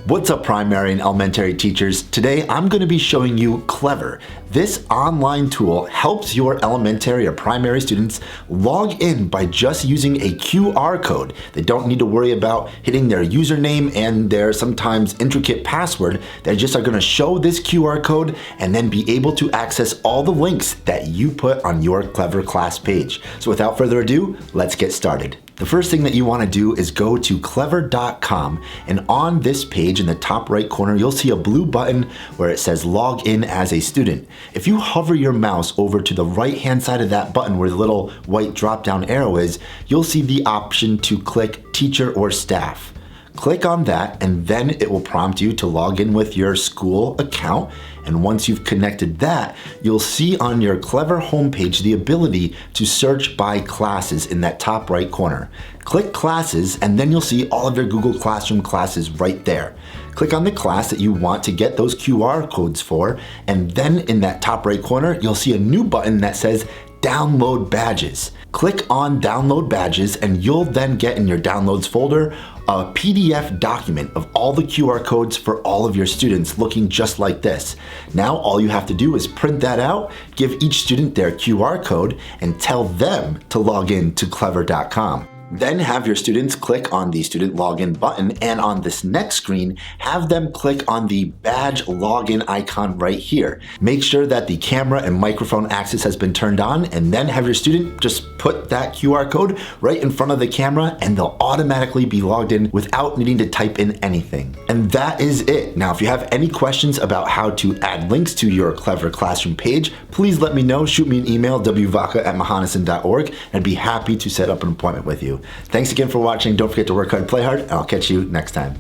What's up, primary and elementary teachers? Today I'm going to be showing you Clever. This online tool helps your elementary or primary students log in by just using a QR code. They don't need to worry about hitting their username and their sometimes intricate password. They just are going to show this QR code and then be able to access all the links that you put on your Clever class page. So without further ado, let's get started. The first thing that you want to do is go to clever.com, and on this page in the top right corner you'll see a blue button where it says log in as a student. If you hover your mouse over to the right hand side of that button where the little white drop down arrow is, you'll see the option to click teacher or staff. Click on that and then it will prompt you to log in with your school account, and once you've connected that, you'll see on your Clever homepage the ability to search by classes in that top right corner. Click classes and then you'll see all of your Google Classroom classes right there. Click on the class that you want to get those QR codes for, and then in that top right corner you'll see a new button that says Download Badges. Click on Download Badges and you'll then get in your Downloads folder a PDF document of all the QR codes for all of your students looking just like this. Now all you have to do is print that out, give each student their QR code, and tell them to log in to clever.com. Then have your students click on the student login button, and on this next screen, have them click on the badge login icon right here. Make sure that the camera and microphone access has been turned on, and then have your student just put that QR code right in front of the camera and they'll automatically be logged in without needing to type in anything. And that is it. Now, if you have any questions about how to add links to your Clever Classroom page, please let me know. Shoot me an email, wvaca@mahonison.org, and I'd be happy to set up an appointment with you. Thanks again for watching. Don't forget to work hard, play hard, and I'll catch you next time.